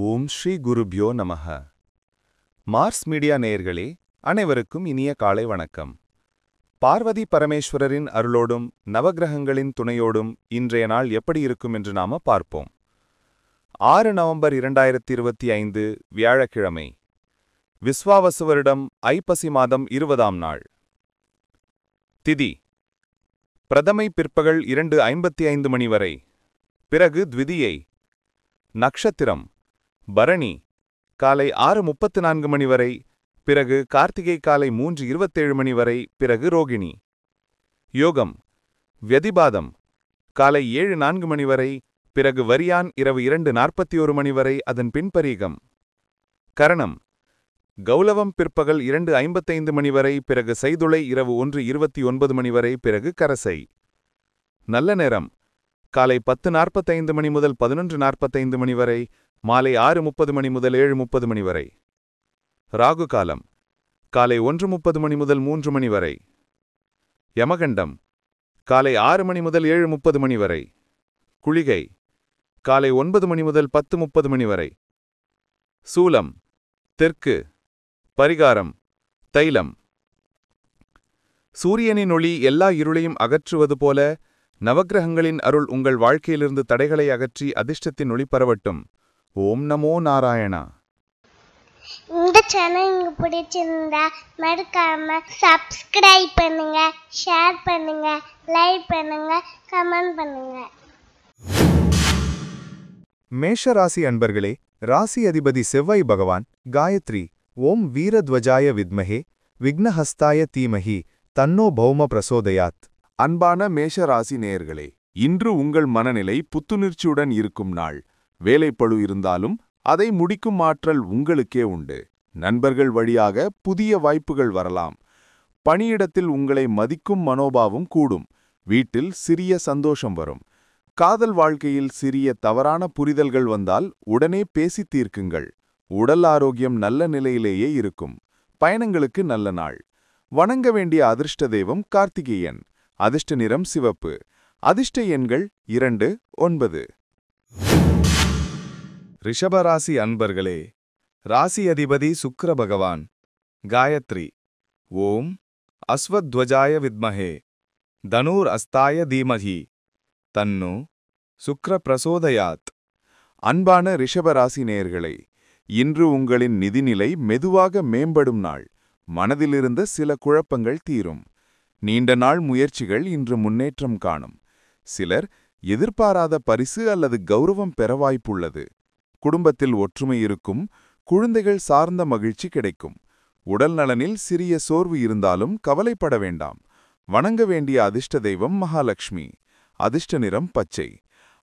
ஓம் ஸ்ரீ குருப்யோ நமஹ. Mars media நேயர்களே, அனைவருக்கும் இனிய காலை வணக்கம். பார்வதி பரமேஸ்வரரின் அருளோடும் நவக்கிரகங்களின் துணையோடும் இன்றைய நாள் எப்படி இருக்கும் என்று நாம பார்ப்போம். 6 நவம்பர் 2025 வியாழக்கிழமை. விஸ்வாவசு வருடம் ஐப்பசி மாதம் 20ஆம் நாள். திதி பிரதமை பிற்பகல் 2:55 மணி வரை, பிறகு த்விதியை. நக்ஷத்திரம் பரணி காலை 6:34 மணி வரை, பிறகு கார்த்திகை காலை 3:27 மணி வரை, பிறகு ரோகிணி. யோகம் வியதிபாதம் காலை 7:04 மணி வரை, பிறகு வரியான் இரவு 2:41 மணி வரை, அதன் பின் பரீகம். கரணம் கௌலவம் பிற்பகல் 2:55 மணி வரை, பிறகு செய்துளை இரவு 1:29 மணி வரை, பிறகு கரசை. நல்ல நேரம் காலை 10:45 மணி முதல் 11:45 மணி வரை, மாலை 6:30 மணி முதல் 7:30 மணி வரை. ராகு காலம் காலை 1:30 மணி முதல் 3 மணி வரை. யமகண்டம் காலை 6 மணி முதல் 7:30 மணி வரை. குளிகை காலை 9 மணி முதல் 10:30 மணி வரை. சூலம் தெற்கு. பரிகாரம் தைலம். சூரியனின் ஒளி எல்லா இருளையும் அகற்றுவது போல நவக்கிரகங்களின் அருள் உங்கள் வாழ்க்கையிலிருந்து தடைகளை அகற்றி அதிர்ஷ்டத்தின் ஒளி பரவட்டும். ஓம் நமோ நாராயணா. இந்த சேனல் உங்களுக்கு பிடிச்சிருந்தா மறக்காம சப்ஸ்கிரைப் பண்ணுங்க, ஷேர் பண்ணுங்க, லைக் பண்ணுங்க, கமெண்ட் பண்ணுங்க. மேஷ ராசி அன்பர்களே, ராசி அதிபதி செவ்வாய் பகவான் காயத்ரி ஓம் வீரத்வஜாய வித்மஹே விக்னஹஸ்தாய தீமஹி தன்னோ பௌம பிரசோதயாத். அன்பான மேஷ ராசி நேயர்களே, இன்று உங்கள் மனநிலை புத்துணர்ச்சியுடன் இருக்கும் நாள். வேலைப்பளு இருந்தாலும் அதை முடிக்கும் ஆற்றல் உங்களுக்கே உண்டு. நண்பர்கள் வழியாக புதிய வாய்ப்புகள் வரலாம். பணியிடத்தில் உங்களை மதிக்கும் மனோபாவம் கூடும். வீட்டில் சிறிய சந்தோஷம் வரும். காதல் வாழ்க்கையில் சிறிய தவறான புரிதல்கள் வந்தால் உடனே பேசி தீர்க்குங்கள். உடல் ஆரோக்கியம் நல்ல நிலையிலேயே இருக்கும். பயணங்களுக்கு நல்ல நாள். வணங்க வேண்டிய அதிர்ஷ்ட தெய்வம் கார்த்திகேயன். அதிர்ஷ்ட நிறம் சிவப்பு. அதிர்ஷ்ட எண்கள் 2, 9. ரிஷபராசி அன்பர்களே, ராசி அதிபதி சுக்கிர பகவான் காயத்ரி ஓம் அஸ்வத்வஜாய வித்மஹே தனூர் அஸ்தாய தீமஹி தன்னு சுக்ர பிரசோதயாத். அன்பான ரிஷபராசி நேயர்களே, இன்று உங்களின் நிதிநிலை மெதுவாக மேம்படும் நாள். மனதிலிருந்த சில குழப்பங்கள் தீரும். நீண்ட நாள் முயற்சிகள் இன்று முன்னேற்றம் காணும். சிலர் எதிர்பாராத பரிசு அல்லது கௌரவம் பெற வாய்ப்புள்ளது. குடும்பத்தில் ஒற்றுமை இருக்கும். குழந்தைகள் சார்ந்த மகிழ்ச்சி கிடைக்கும். உடல் நலனில் சிறிய சோர்வு இருந்தாலும் கவலைப்பட வேண்டாம். வணங்க வேண்டிய அதிர்ஷ்ட தெய்வம் மகாலட்சுமி. அதிர்ஷ்ட நிறம் பச்சை.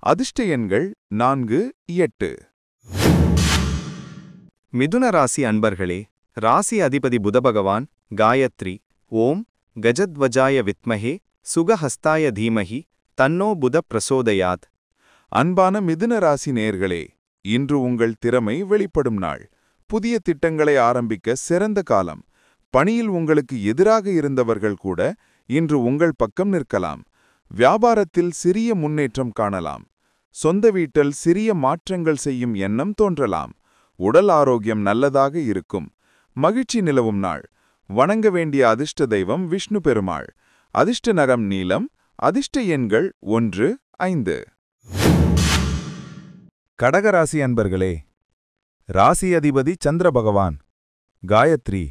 அதிர்ஷ்ட எண்கள் 4, 8. மிதுன ராசி அன்பர்களே, ராசி அதிபதி புதபகவான் காயத்ரி ஓம் கஜத்வஜாய வித்மஹே சுகஹஸ்தாய தீமஹி தன்னோ புத பிரசோதயாத். அன்பான மிதுன ராசி நேயர்களே, இன்று உங்கள் திறமை வெளிப்படும் நாள். புதிய திட்டங்களை ஆரம்பிக்க சிறந்த காலம். பணியில் உங்களுக்கு எதிராக இருந்தவர்கள் கூட இன்று உங்கள் பக்கம் நிற்கலாம். வியாபாரத்தில் சிறிய முன்னேற்றம் காணலாம். சொந்த வீட்டில் சிறிய மாற்றங்கள் செய்யும் எண்ணம் தோன்றலாம். உடல் ஆரோக்கியம் நல்லதாக இருக்கும். மகிழ்ச்சி நிலவும் நாள். வணங்க வேண்டிய அதிர்ஷ்ட தெய்வம் விஷ்ணு பெருமாள். அதிர்ஷ்ட நகம் நீலம். அதிர்ஷ்ட எண்கள் 1, 5. கடகராசி அன்பர்களே, ராசி அதிபதி சந்திர பகவான் காயத்ரி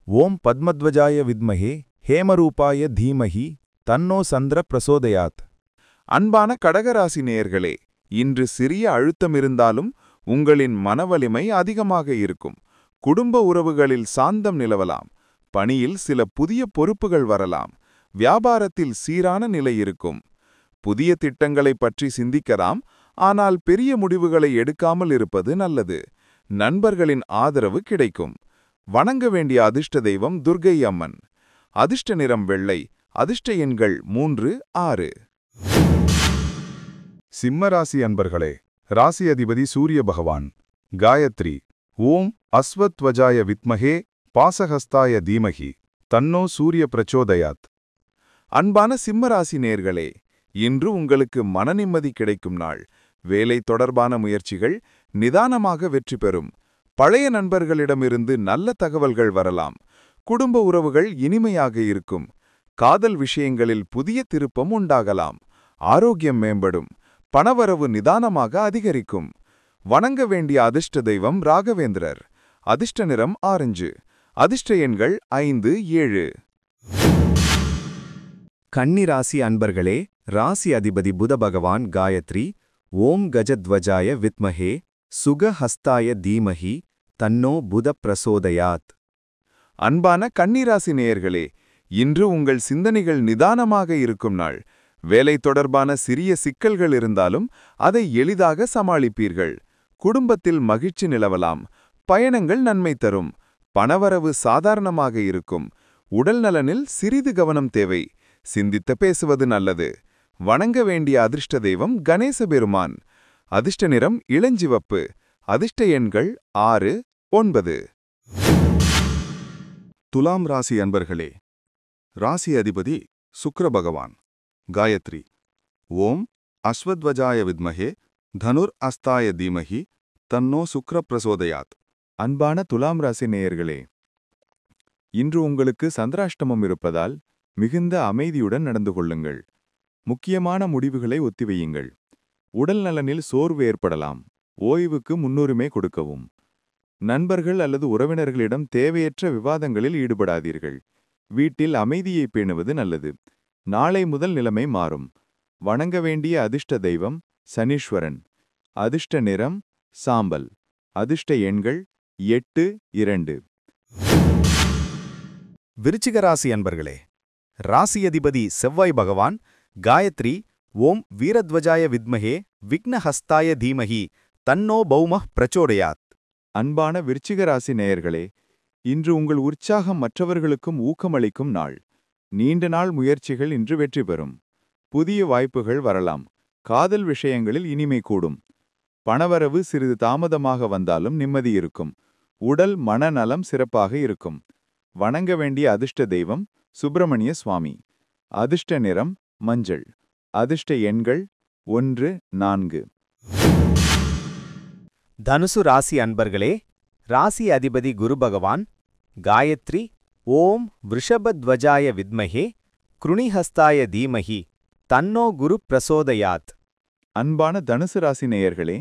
ஓம் பத்மத்வஜாய வித்மஹே ஹேமரூபாய தீமஹி தன்னோ சந்திர பிரசோதயாத். அன்பான கடகராசி நேயர்களே, இன்று சிறிய அழுத்தம் இருந்தாலும் உங்களின் மனவலிமை அதிகமாக இருக்கும். குடும்ப உறவுகளில் சாந்தம் நிலவலாம். பணியில் சில புதிய பொறுப்புகள் வரலாம். வியாபாரத்தில் சீரான நிலை இருக்கும். புதிய திட்டங்களை பற்றி சிந்திக்கலாம். ஆனால் பெரிய முடிவுகளை எடுக்காமல் இருப்பது நல்லது. நண்பர்களின் ஆதரவு கிடைக்கும். வணங்க வேண்டிய அதிர்ஷ்ட தெய்வம் துர்க்கை அம்மன். அதிர்ஷ்ட நிறம் வெள்ளை. அதிர்ஷ்ட எண்கள் 3, 6. சிம்மராசி அன்பர்களே, ராசி அதிபதி சூரிய பகவான் காயத்ரி ஓம் அஸ்வத்வஜாய வித்மஹே பாசஹஸ்தாய தீமஹி தன்னோ சூரிய பிரச்சோதயாத். அன்பான சிம்மராசி நேயர்களே, இன்று உங்களுக்கு மனநிம்மதி கிடைக்கும் நாள். வேலை தொடர்பான முயற்சிகள் நிதானமாக வெற்றி பெறும். பழைய நண்பர்களிடமிருந்து நல்ல தகவல்கள் வரலாம். குடும்ப உறவுகள் இனிமையாக இருக்கும். காதல் விஷயங்களில் புதிய திருப்பம் உண்டாகலாம். ஆரோக்கியம் மேம்படும். பணவரவு நிதானமாக அதிகரிக்கும். வணங்க வேண்டிய அதிர்ஷ்ட தெய்வம் ராகவேந்திரர். அதிர்ஷ்ட நிறம் ஆரஞ்சு. அதிர்ஷ்ட எண்கள் 5, 7. கன்னி ராசி அன்பர்களே, ராசி அதிபதி புத பகவான் காயத்ரி. ஓம் கஜத்வஜாய வித்மஹே சுகஹஸ்தாய தீமஹி தன்னோ புத பிரசோதயாத். அன்பான கன்னிராசி நேயர்களே, இன்று உங்கள் சிந்தனைகள் நிதானமாக இருக்கும் நாள். வேலை தொடர்பான சிறிய சிக்கல்கள் இருந்தாலும் அதை எளிதாக சமாளிப்பீர்கள். குடும்பத்தில் மகிழ்ச்சி நிலவலாம். பயணங்கள் நன்மை தரும். பணவரவு சாதாரணமாக இருக்கும். உடல் நலனில் சிறிது கவனம் தேவை. சிந்தித்து பேசுவது நல்லது. வணங்க வேண்டிய அதிர்ஷ்ட தெய்வம் கணேச பெருமான். அதிர்ஷ்ட நிறம் இளஞ்சிவப்பு. அதிர்ஷ்ட எண்கள் 6, 9. துலாம் ராசி அன்பர்களே, ராசி அதிபதி சுக்கிர பகவான். காயத்ரி. ஓம் அஸ்வத்வஜாய வித்மஹே தனுர் அஸ்தாய தீமஹி தன்னோ சுக்ர பிரசோதயாத். அன்பான துலாம் ராசி நேயர்களே, இன்று உங்களுக்கு சந்திராஷ்டமம் இருப்பதால் மிகுந்த அமைதியுடன் நடந்து கொள்ளுங்கள். முக்கியமான முடிவுகளை ஒத்திவையுங்கள். உடல் நலனில் சோர்வு ஏற்படலாம். ஓய்வுக்கு முன்னுரிமை கொடுக்கவும். நண்பர்கள் அல்லது உறவினர்களிடம் தேவையற்ற விவாதங்களில் ஈடுபடாதீர்கள். வீட்டில் அமைதியை பேணுவது நல்லது. நாளை முதல் நிலைமை மாறும். வணங்க வேண்டிய அதிர்ஷ்ட தெய்வம் சனீஸ்வரன். அதிர்ஷ்ட நிறம் சாம்பல். அதிர்ஷ்ட எண்கள் 8, 2. விருச்சிக ராசி அன்பர்களே, ராசி அதிபதி செவ்வாய் பகவான். காயத்ரி. ஓம் வீரத்வஜாய வித்மஹே விக்னஹஸ்தாய தீமஹி தன்னோ பௌமः பிரச்சோதயாத். அன்பான விருச்சிக ராசி நேயர்களே, இன்று உங்கள் உற்சாகம் மற்றவர்களுக்கும் ஊக்கமளிக்கும் நாள். நீண்ட நாள் முயற்சிகள் இன்று வெற்றி பெறும். புதிய வாய்ப்புகள் வரலாம். காதல் விஷயங்களில் இனிமை கூடும். பணவரவு சிறிது தாமதமாக வந்தாலும் நிம்மதி இருக்கும். உடல் மனநலம் சிறப்பாக இருக்கும். வணங்க வேண்டிய அதிர்ஷ்ட தெய்வம் சுப்பிரமணிய சுவாமி. அதிர்ஷ்ட நிறம் மஞ்சள். அதிர்ஷ்ட எண்கள் 1, 4. தனுசு ராசி அன்பர்களே, ராசி அதிபதி குரு பகவான். காயத்ரி. ஓம் விருஷபத்வஜாய வித்மஹே கிருணிஹஸ்தாய தீமஹி தன்னோ குரு பிரசோதயாத். அன்பான தனுசு ராசி நேயர்களே,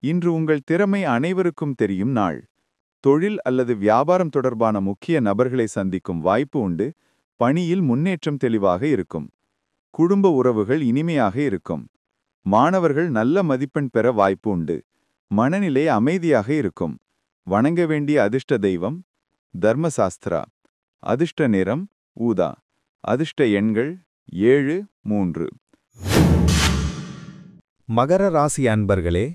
இன்று உங்கள் திறமை அனைவருக்கும் தெரியும் நாள். தொழில் அல்லது வியாபாரம் தொடர்பான முக்கிய நபர்களை சந்திக்கும் வாய்ப்பு உண்டு. பணியில் முன்னேற்றம் தெளிவாக இருக்கும். குடும்ப உறவுகள் இனிமையாக இருக்கும். மாணவர்கள் நல்ல மதிப்பெண் பெற வாய்ப்பு உண்டு. மனநிலை அமைதியாக இருக்கும். வணங்க வேண்டிய அதிர்ஷ்ட தெய்வம் தர்மசாஸ்திரா. அதிர்ஷ்ட நிறம் ஊதா. அதிர்ஷ்ட எண்கள் 7, 3. மகர ராசி அன்பர்களே,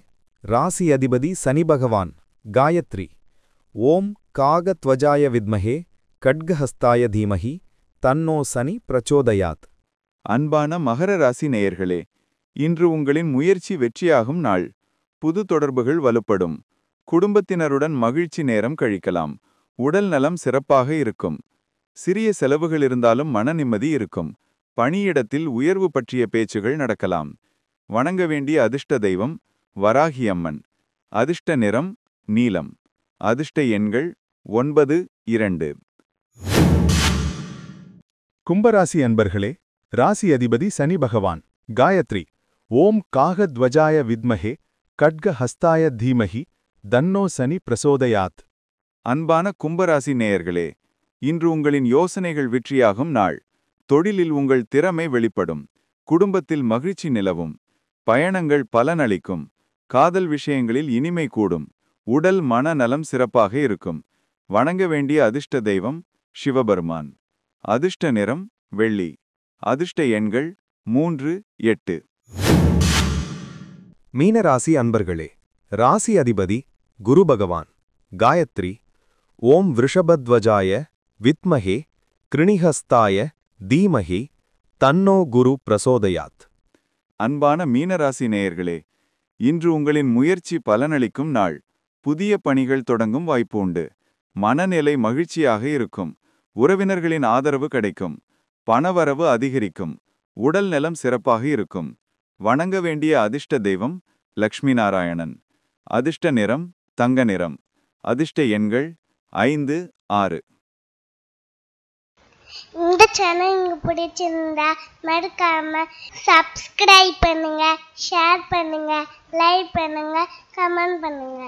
ராசி அதிபதி சனி பகவான். காயத்ரி. ஓம் காகத்வஜாய வித்மஹே கட்கஹஸ்தாய தீமஹி தன்னோ சனி பிரச்சோதயாத். அன்பான மகர ராசி நேயர்களே, இன்று உங்களின் முயற்சி வெற்றியாகும் நாள். புது தொடர்புகள் வலுப்படும். குடும்பத்தினருடன் மகிழ்ச்சி நேரம் கழிக்கலாம். உடல் நலம் சிறப்பாக இருக்கும். சிறிய செலவுகள் இருந்தாலும் மன நிம்மதி இருக்கும். பணியிடத்தில் உயர்வு பற்றிய பேச்சுகள் நடக்கலாம். வணங்க வேண்டிய அதிர்ஷ்ட தெய்வம் வராகியம்மன். அதிர்ஷ்ட நிறம் நீலம். அதிர்ஷ்ட எண்கள் 9, 2. கும்பராசி அன்பர்களே, ராசி அதிபதி சனி பகவான். காயத்ரி. ஓம் காகத்வஜாய வித்மஹே கட்கஹஸ்தாய தீமஹி தன்னோ சனி பிரசோதயாத். அன்பான கும்பராசி நேயர்களே, இன்று உங்களின் யோசனைகள் வெற்றியாகும் நாள். தொழிலில் உங்கள் திறமை வெளிப்படும். குடும்பத்தில் மகிழ்ச்சி நிலவும். பயணங்கள் பலனளிக்கும். காதல் விஷயங்களில் இனிமை கூடும். உடல் மன நலம் சிறப்பாக இருக்கும். வணங்க வேண்டிய அதிர்ஷ்ட தெய்வம் சிவபெருமான். அதிர்ஷ்ட நிறம் வெள்ளி. அதிர்ஷ்ட எண்கள் 3, 8. மீனராசி அன்பர்களே, ராசி அதிபதி குரு பகவான். காயத்ரி. ஓம் விருஷபத்வஜாய வித்மஹே கிருணிஹஸ்தாய தீமஹி தன்னோ குரு பிரசோதயாத். அன்பான மீனராசி நேயர்களே, இன்று உங்களின் முயற்சி பலனளிக்கும் நாள். புதிய பணிகள் தொடங்கும் வாய்ப்பு உண்டு. மனநிலை மகிழ்ச்சியாக இருக்கும். உறவினர்களின் ஆதரவு கிடைக்கும். பணவரவு அதிகரிக்கும். உடல் நலம் சிறப்பாக இருக்கும். வணங்க வேண்டிய அதிர்ஷ்ட தெய்வம் லக்ஷ்மி நாராயணன். அதிர்ஷ்ட நிறம் தங்க நிறம். அதிர்ஷ்ட எண்கள் 5, 6. இந்த சேனல் உங்களுக்கு பிடிச்சிருந்தா மறக்காம சப்ஸ்கிரைப் பண்ணுங்க, ஷேர் பண்ணுங்க, லைக் பண்ணுங்க, கமெண்ட் பண்ணுங்க.